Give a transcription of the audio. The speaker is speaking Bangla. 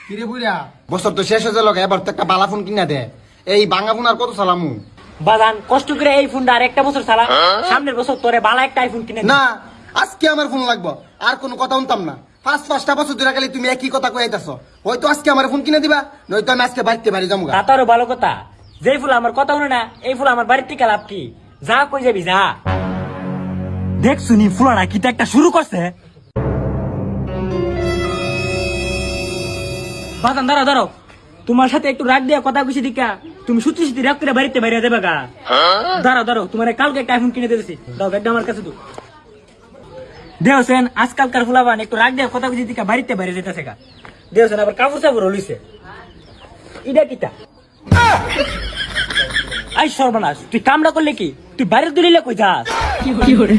কিরে বুইরা বছর তো শেষ হয়ে গেল, এবার তো একটা বালা ফোন কিনা দে। এই ভাঙা ফোন আর কত চালামু? বাজান কষ্ট করে এই ফোনটা আর একটা বছর চালা, সামনের বছর তোরে বালা একটা আইফোন কিনে দিবো। না, আজকে আমার ফোন লাগবে, আর কোনো কথা শুনতাম না। পাঁচটা বছর ধরে গেলে তুমি একই কথা কই আইতাছো। হয়তো আজকে আমার ফোন কিনে দিবা, নয়তো আমি আজকে বাড়িতে বাড়ি যাবো। তা তো আরো ভালো কথা, যেই ফুল আমার কথা শুনে না এই ফুল আমার বাড়ির থেকে লাভ কি? যা কই যাবি যা। দেখ শুনি ফুলানা কি একটা শুরু করছে। বাজান দাঁড়াও দাঁড়াও, তোমার সাথে একটু রাগ দিয়া কথা কইছি দিকা তুমি সত্যি সত্যি রাগ করে বাড়িতে বাইরে যাবে গা। দাঁড়াও দাঁড়াও, তোমার কালকে একটা আইফোন কিনে দিতেছি, দাও ব্যাগটা আমার কাছে। দেওছেন আজকালকার ফুলাবান একটু রাগ দিয়া কথা কইছি দিকা বাড়িতে বাইরে যেতেছে গা। দেওছেন আবার কাপড় চাপড় হলিছে, ইডা কিটা? আই সর্বনাশ, তুই কামড়া করলে কি? তুই বাইরে তুলিলে কই যাস? কি করে